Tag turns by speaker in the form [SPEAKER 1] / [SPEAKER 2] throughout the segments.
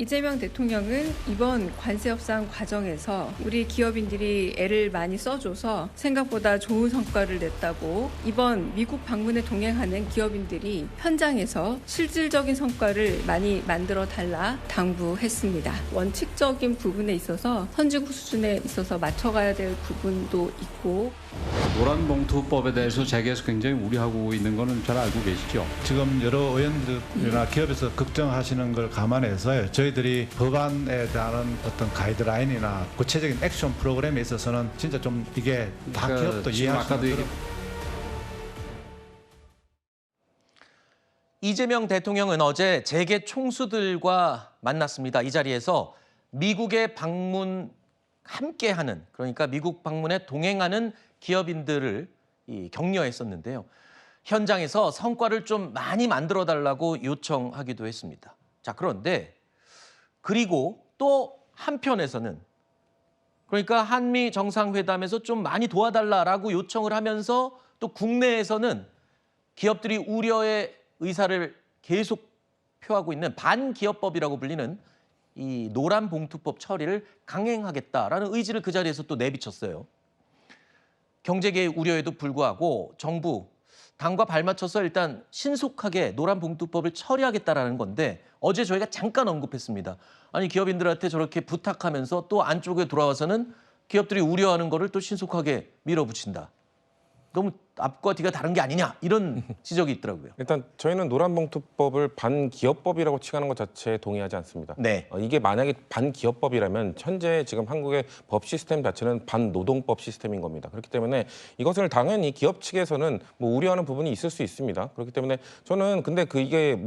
[SPEAKER 1] 이재명 대통령은 이번 관세 협상 과정에서 우리 기업인들이 애를 많이 써줘서 생각보다 좋은 성과를 냈다고 이번 미국 방문에 동행하는 기업인들이 현장에서 실질적인 성과를 많이 만들어 달라 당부했습니다. 원칙적인 부분에 있어서 선진국 수준에 있어서 맞춰가야 될 부분도 있고
[SPEAKER 2] 노란봉투법에 대해서 재계에서 굉장히 우려하고 있는 거는 잘 알고 계시죠?
[SPEAKER 3] 지금 여러 의원들이나 기업에서 걱정하시는 걸 감안해서 저희들이 법안에 대한 어떤 가이드라인이나 구체적인 액션 프로그램에 있어서는 진짜 좀 이게 다 기업도 이해할 수 있도록
[SPEAKER 4] 이재명 대통령은 어제 재계 총수들과 만났습니다. 이 자리에서 미국의 방문 함께하는, 그러니까 미국 방문에 동행하는 기업인들을 격려했었는데요. 현장에서 성과를 좀 많이 만들어달라고 요청하기도 했습니다. 자, 그런데 그리고 또 한편에서는, 그러니까 한미 정상회담에서 좀 많이 도와달라라고 요청을 하면서 또 국내에서는 기업들이 우려의 의사를 계속 표하고 있는 반기업법이라고 불리는 이 노란봉투법 처리를 강행하겠다라는 의지를 그 자리에서 또 내비쳤어요. 경제계의 우려에도 불구하고 정부, 당과 발맞춰서 일단 신속하게 노란봉투법을 처리하겠다라는 건데 어제 저희가 잠깐 언급했습니다. 아니 기업인들한테 저렇게 부탁하면서 또 안쪽에 돌아와서는 기업들이 우려하는 거를 또 신속하게 밀어붙인다. 너무 앞과 뒤가 다른 게 아니냐 이런 지적이 있더라고요.
[SPEAKER 5] 일단 저희는 노란봉투법을 반기업법이라고 칭하는 것 자체에 동의하지 않습니다.
[SPEAKER 4] 네.
[SPEAKER 5] 이게 만약에 반기업법이라면 현재 지금 한국의 법 시스템 자체는 반노동법 시스템인 겁니다. 그렇기 때문에 이것을 당연히 기업 측에서는 뭐 우려하는 부분이 있을 수 있습니다. 그렇기 때문에 저는 근데 이게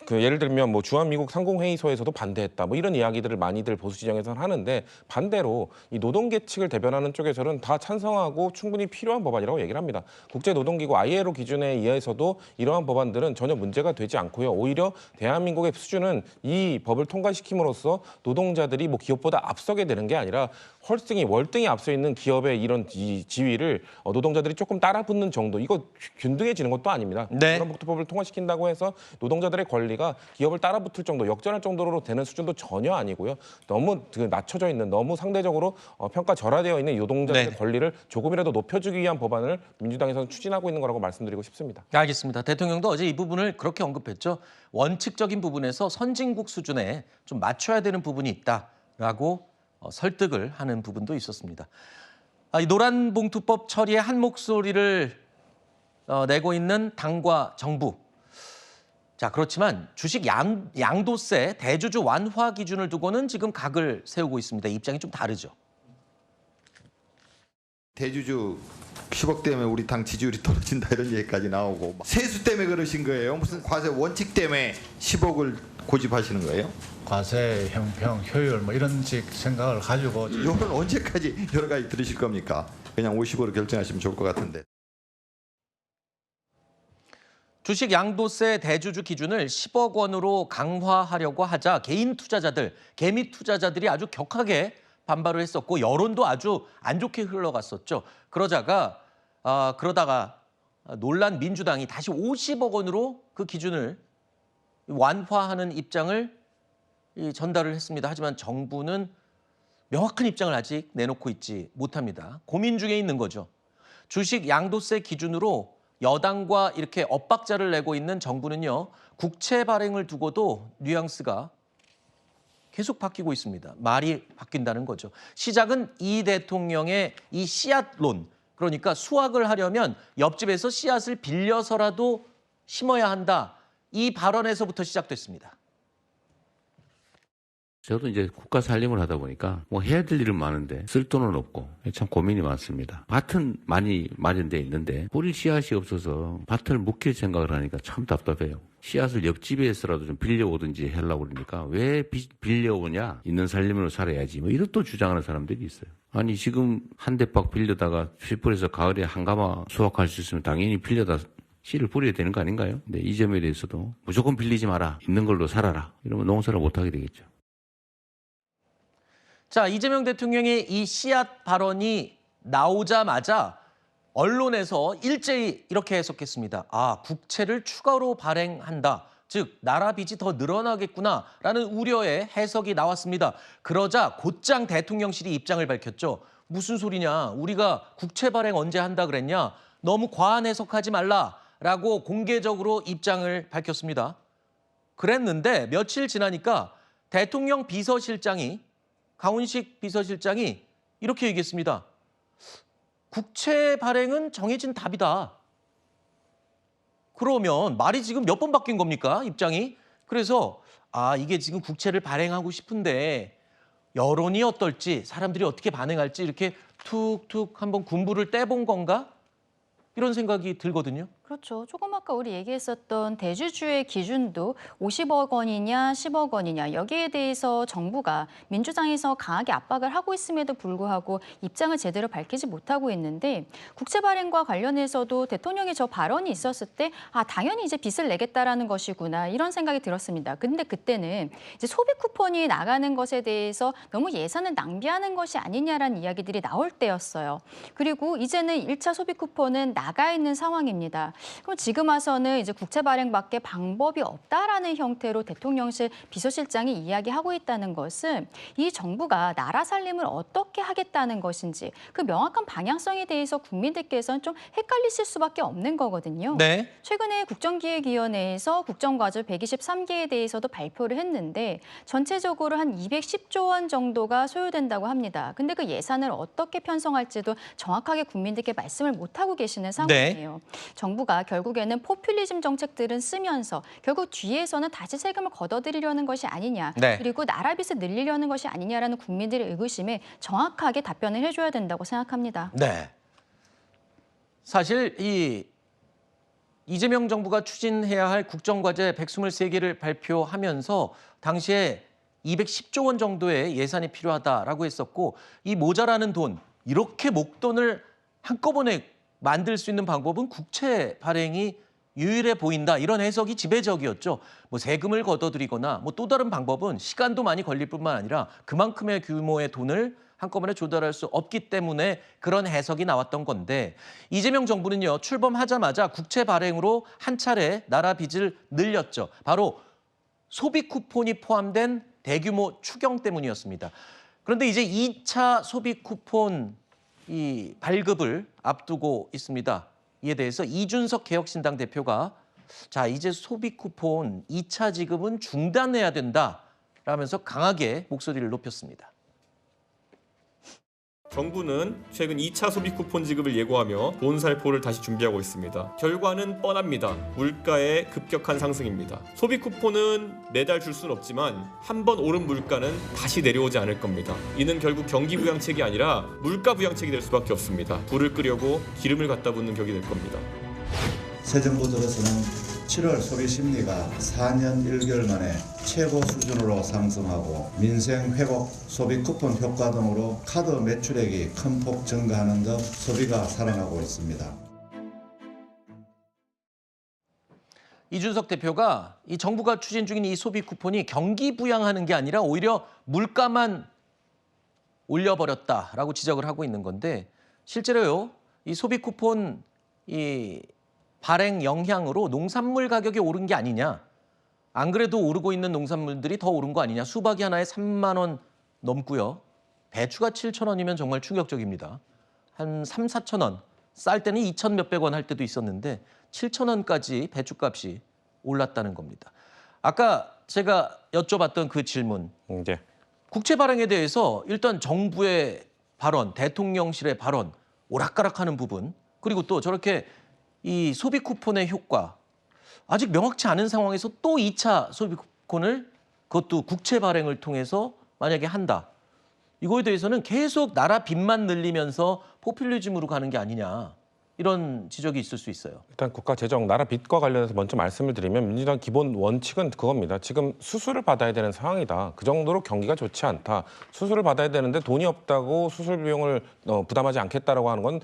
[SPEAKER 5] 예를 들면 주한미국 상공회의소에서도 반대했다 이런 이야기들을 많이들 보수 진영에서는 하는데 반대로 이 노동계 측을 대변하는 쪽에서는 다 찬성하고 충분히 필요한 법안이라고 얘기를 합니다. 국제노동기구 ILO 기준에 의해서도 이러한 법안들은 전혀 문제가 되지 않고요. 오히려 대한민국의 수준은 이 법을 통과시킴으로써 노동자들이 기업보다 앞서게 되는 게 아니라 월등히 앞서 있는 기업의 이런 지위를 노동자들이 조금 따라붙는 정도, 이거 균등해지는 것도 아닙니다.
[SPEAKER 4] 네.
[SPEAKER 5] 노란봉투법을 통과시킨다고 해서 노동자들의 권리가 기업을 따라붙을 정도, 역전할 정도로 되는 수준도 전혀 아니고요. 너무 낮춰져 있는, 너무 상대적으로 평가절하되어 있는 노동자들의
[SPEAKER 4] 네.
[SPEAKER 5] 권리를 조금이라도 높여주기 위한 법안을 민주당에서는 추진하고 있는 거라고 말씀드리고 싶습니다.
[SPEAKER 4] 알겠습니다. 대통령도 어제 이 부분을 그렇게 언급했죠. 원칙적인 부분에서 선진국 수준에 좀 맞춰야 되는 부분이 있다라고 설득을 하는 부분도 있었습니다. 이 노란봉투법 처리에 한 목소리를 내고 있는 당과 정부. 자, 그렇지만 주식 양도세 대주주 완화 기준을 두고는 지금 각을 세우고 있습니다. 입장이 좀 다르죠.
[SPEAKER 6] 대주주 10억 때문에 우리 당 지지율이 떨어진다 이런 얘기까지 나오고 세수 때문에 그러신 거예요? 무슨 과세 원칙 때문에 10억을 고집하시는 거예요?
[SPEAKER 3] 과세, 형평, 효율 이런 식 생각을 가지고
[SPEAKER 6] 이건 언제까지 여러 가지 들으실 겁니까? 그냥 50으로 결정하시면 좋을 것 같은데.
[SPEAKER 4] 주식 양도세 대주주 기준을 10억 원으로 강화하려고 하자 개인 투자자들, 개미 투자자들이 아주 격하게 반발을 했었고 여론도 아주 안 좋게 흘러갔었죠. 그러다가 논란 민주당이 다시 50억 원으로 그 기준을 완화하는 입장을 전달을 했습니다. 하지만 정부는 명확한 입장을 아직 내놓고 있지 못합니다. 고민 중에 있는 거죠. 주식 양도세 기준으로 여당과 이렇게 엇박자를 내고 있는 정부는요. 국채 발행을 두고도 뉘앙스가 계속 바뀌고 있습니다. 말이 바뀐다는 거죠. 시작은 이 대통령의 이 씨앗론, 그러니까 수확을 하려면 옆집에서 씨앗을 빌려서라도 심어야 한다. 이 발언에서부터 시작됐습니다.
[SPEAKER 7] 저도 이제 국가 살림을 하다 보니까 해야 될 일은 많은데 쓸 돈은 없고 참 고민이 많습니다. 밭은 많이 마련돼 있는데 뿌릴 씨앗이 없어서 밭을 묵힐 생각을 하니까 참 답답해요. 씨앗을 옆집에서라도 좀 빌려오든지 하려고 그러니까 왜 빌려오냐? 있는 살림으로 살아야지. 이런 또 주장하는 사람들이 있어요. 아니 지금 한 대박 빌려다가 실풀에서 가을에 한가마 수확할 수 있으면 당연히 빌려다 씨를 뿌려야 되는 거 아닌가요? 근데 이 점에 대해서도 무조건 빌리지 마라. 있는 걸로 살아라. 이러면 농사를 못하게 되겠죠.
[SPEAKER 4] 자, 이재명 대통령의 이 씨앗 발언이 나오자마자 언론에서 일제히 이렇게 해석했습니다. 국채를 추가로 발행한다. 즉 나라 빚이 더 늘어나겠구나라는 우려의 해석이 나왔습니다. 그러자 곧장 대통령실이 입장을 밝혔죠. 무슨 소리냐? 우리가 국채 발행 언제 한다 그랬냐? 너무 과한 해석하지 말라라고 공개적으로 입장을 밝혔습니다. 그랬는데 며칠 지나니까 대통령 비서실장이 강훈식 비서실장이 이렇게 얘기했습니다. 국채 발행은 정해진 답이다. 그러면 말이 지금 몇 번 바뀐 겁니까? 입장이. 그래서 이게 지금 국채를 발행하고 싶은데 여론이 어떨지 사람들이 어떻게 반응할지 이렇게 툭툭 한번 군부를 떼본 건가? 이런 생각이 들거든요.
[SPEAKER 8] 그렇죠. 조금 아까 우리 얘기했었던 대주주의 기준도 50억 원이냐 10억 원이냐 여기에 대해서 정부가 민주당에서 강하게 압박을 하고 있음에도 불구하고 입장을 제대로 밝히지 못하고 있는데 국채 발행과 관련해서도 대통령의 저 발언이 있었을 때 당연히 이제 빚을 내겠다라는 것이구나 이런 생각이 들었습니다. 근데 그때는 이제 소비 쿠폰이 나가는 것에 대해서 너무 예산을 낭비하는 것이 아니냐라는 이야기들이 나올 때였어요. 그리고 이제는 1차 소비 쿠폰은 나가 있는 상황입니다. 그럼 지금 와서는 이제 국채 발행밖에 방법이 없다라는 형태로 대통령실 비서실장이 이야기하고 있다는 것은 이 정부가 나라 살림을 어떻게 하겠다는 것인지 그 명확한 방향성에 대해서 국민들께서는 좀 헷갈리실 수밖에 없는 거거든요.
[SPEAKER 4] 네.
[SPEAKER 8] 최근에 국정기획위원회에서 국정과제 123개에 대해서도 발표를 했는데 전체적으로 한 210조 원 정도가 소요된다고 합니다. 근데 그 예산을 어떻게 편성할지도 정확하게 국민들께 말씀을 못하고 계시는 상황이에요. 정부가 결국에는 포퓰리즘 정책들은 쓰면서 결국 뒤에서는 다시 세금을 걷어들이려는 것이 아니냐.
[SPEAKER 4] 네.
[SPEAKER 8] 그리고 나라 빚을 늘리려는 것이 아니냐라는 국민들의 의구심에 정확하게 답변을 해줘야 된다고 생각합니다.
[SPEAKER 4] 네. 사실 이재명 정부가 추진해야 할 국정과제 123개를 발표하면서 당시에 210조 원 정도의 예산이 필요하다라고 했었고 이 모자라는 돈, 이렇게 목돈을 한꺼번에 만들 수 있는 방법은 국채 발행이 유일해 보인다. 이런 해석이 지배적이었죠. 뭐 세금을 걷어들이거나 뭐 또 다른 방법은 시간도 많이 걸릴 뿐만 아니라 그만큼의 규모의 돈을 한꺼번에 조달할 수 없기 때문에 그런 해석이 나왔던 건데 이재명 정부는요. 출범하자마자 국채 발행으로 한 차례 나라 빚을 늘렸죠. 바로 소비 쿠폰이 포함된 대규모 추경 때문이었습니다. 그런데 이제 2차 소비 쿠폰 이 발급을 앞두고 있습니다. 이에 대해서 이준석 개혁신당 대표가 이제 소비 쿠폰 2차 지급은 중단해야 된다라면서 강하게 목소리를 높였습니다.
[SPEAKER 9] 정부는 최근 2차 소비 쿠폰 지급을 예고하며 돈 살포를 다시 준비하고 있습니다. 결과는 뻔합니다. 물가의 급격한 상승입니다. 소비 쿠폰은 매달 줄 수는 없지만 한번 오른 물가는 다시 내려오지 않을 겁니다. 이는 결국 경기 부양책이 아니라 물가 부양책이 될 수밖에 없습니다. 불을 끄려고 기름을 갖다 붓는 격이 될 겁니다.
[SPEAKER 10] 새 정부 들어서는 7월 소비 심리가 4년 1개월 만에 최고 수준으로 상승하고 민생 회복, 소비 쿠폰 효과 등으로 카드 매출액이 큰 폭 증가하는 등 소비가 살아나고 있습니다.
[SPEAKER 4] 이준석 대표가 이 정부가 추진 중인 이 소비 쿠폰이 경기 부양하는 게 아니라 오히려 물가만 올려버렸다라고 지적을 하고 있는 건데 실제로요. 이 소비 쿠폰 발행 영향으로 농산물 가격이 오른 게 아니냐. 안 그래도 오르고 있는 농산물들이 더 오른 거 아니냐. 수박이 하나에 3만 원 넘고요. 배추가 7천 원이면 정말 충격적입니다. 한 3, 4천 원. 쌀 때는 2천 몇백 원 할 때도 있었는데 7천 원까지 배추값이 올랐다는 겁니다. 아까 제가 여쭤봤던 그 질문.
[SPEAKER 5] 네.
[SPEAKER 4] 국채 발행에 대해서 일단 정부의 발언, 대통령실의 발언, 오락가락하는 부분, 그리고 또 저렇게 이 소비 쿠폰의 효과, 아직 명확치 않은 상황에서 또 2차 소비 쿠폰을 그것도 국채 발행을 통해서 만약에 한다. 이거에 대해서는 계속 나라 빚만 늘리면서 포퓰리즘으로 가는 게 아니냐. 이런 지적이 있을 수 있어요.
[SPEAKER 5] 일단 국가 재정, 나라 빚과 관련해서 먼저 말씀을 드리면 민주당 기본 원칙은 그겁니다. 지금 수술을 받아야 되는 상황이다. 그 정도로 경기가 좋지 않다. 수술을 받아야 되는데 돈이 없다고 수술 비용을 부담하지 않겠다라고 하는 건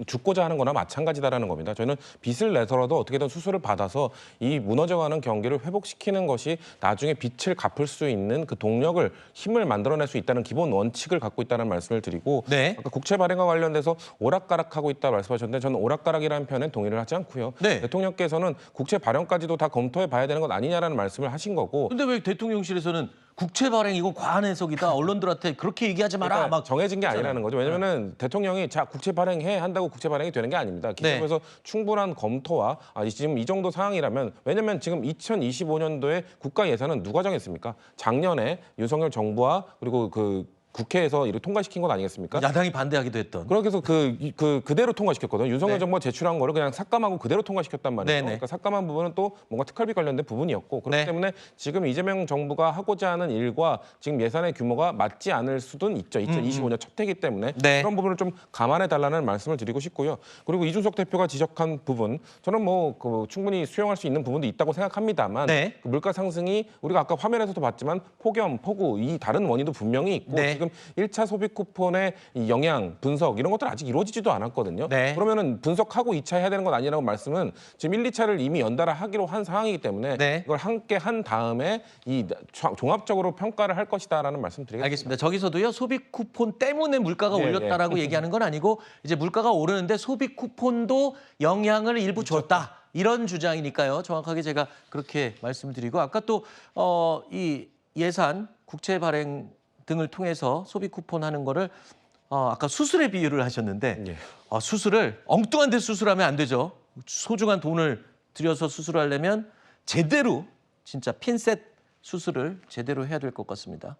[SPEAKER 5] 죽고자 하는 거나 마찬가지다라는 겁니다. 저희는 빚을 내서라도 어떻게든 수술을 받아서 이 무너져가는 경기를 회복시키는 것이 나중에 빚을 갚을 수 있는 그 동력을, 힘을 만들어낼 수 있다는 기본 원칙을 갖고 있다는 말씀을 드리고
[SPEAKER 4] 네.
[SPEAKER 5] 아까 국채 발행과 관련돼서 오락가락하고 있다 말씀하셨는데 근데 저는 오락가락이라는 표현에 동의를 하지 않고요.
[SPEAKER 4] 네.
[SPEAKER 5] 대통령께서는 국채 발행까지도 다 검토해 봐야 되는 것 아니냐라는 말씀을 하신 거고.
[SPEAKER 4] 근데 왜 대통령실에서는 국채 발행 이거 과한 해석이다. 언론들한테 그렇게 얘기하지 마라.
[SPEAKER 5] 그러니까
[SPEAKER 4] 막
[SPEAKER 5] 정해진 게 아니라는 거죠. 왜냐면은 대통령이 자 국채 발행해 한다고 국채 발행이 되는 게 아닙니다. 기업에서 충분한 검토와 지금 이 정도 상황이라면 왜냐면 지금 2025년도에 국가 예산은 누가 정했습니까? 작년에 윤석열 정부와 그리고 그 국회에서 이렇게 통과시킨 것 아니겠습니까?
[SPEAKER 4] 야당이 반대하기도 했던.
[SPEAKER 5] 그렇게 해서 그대로 통과시켰거든요. 윤석열
[SPEAKER 4] 네.
[SPEAKER 5] 정부가 제출한 거를 그냥 삭감하고 그대로 통과시켰단 말이에요.
[SPEAKER 4] 네네.
[SPEAKER 5] 그러니까 삭감한 부분은 또 뭔가 특활비 관련된 부분이었고 그렇기
[SPEAKER 4] 네.
[SPEAKER 5] 때문에 지금 이재명 정부가 하고자 하는 일과 지금 예산의 규모가 맞지 않을 수도 있죠. 2025년 첫 해이기 때문에
[SPEAKER 4] 네.
[SPEAKER 5] 그런 부분을 좀 감안해 달라는 말씀을 드리고 싶고요. 그리고 이준석 대표가 지적한 부분 저는 뭐 충분히 수용할 수 있는 부분도 있다고 생각합니다만
[SPEAKER 4] 네.
[SPEAKER 5] 그 물가 상승이 우리가 아까 화면에서도 봤지만 폭염, 폭우 이 다른 원인도 분명히 있고
[SPEAKER 4] 네.
[SPEAKER 5] 지금 1차 소비 쿠폰의 이 영향, 분석 이런 것들 아직 이루어지지도 않았거든요.
[SPEAKER 4] 네.
[SPEAKER 5] 그러면은 분석하고 2차 해야 되는 건 아니라고 말씀은 지금 1, 2차를 이미 연달아 하기로 한 상황이기 때문에
[SPEAKER 4] 네.
[SPEAKER 5] 이걸 함께 한 다음에 이 종합적으로 평가를 할 것이다라는 말씀드리겠습니다.
[SPEAKER 4] 알겠습니다. 저기서도요 소비 쿠폰 때문에 물가가
[SPEAKER 5] 예,
[SPEAKER 4] 올렸다라고 얘기하는 건 아니고 이제 물가가 오르는데 소비 쿠폰도 영향을 일부 줬다 이런 주장이니까요. 정확하게 제가 그렇게 말씀드리고 아까 또 이 예산 국채 발행 등을 통해서 소비 쿠폰 하는 거를 아까 수술에 비유를 하셨는데
[SPEAKER 5] 예.
[SPEAKER 4] 수술을 엉뚱한 데 수술하면 안 되죠. 소중한 돈을 들여서 수술하려면 제대로 진짜 핀셋 수술을 제대로 해야 될 것 같습니다.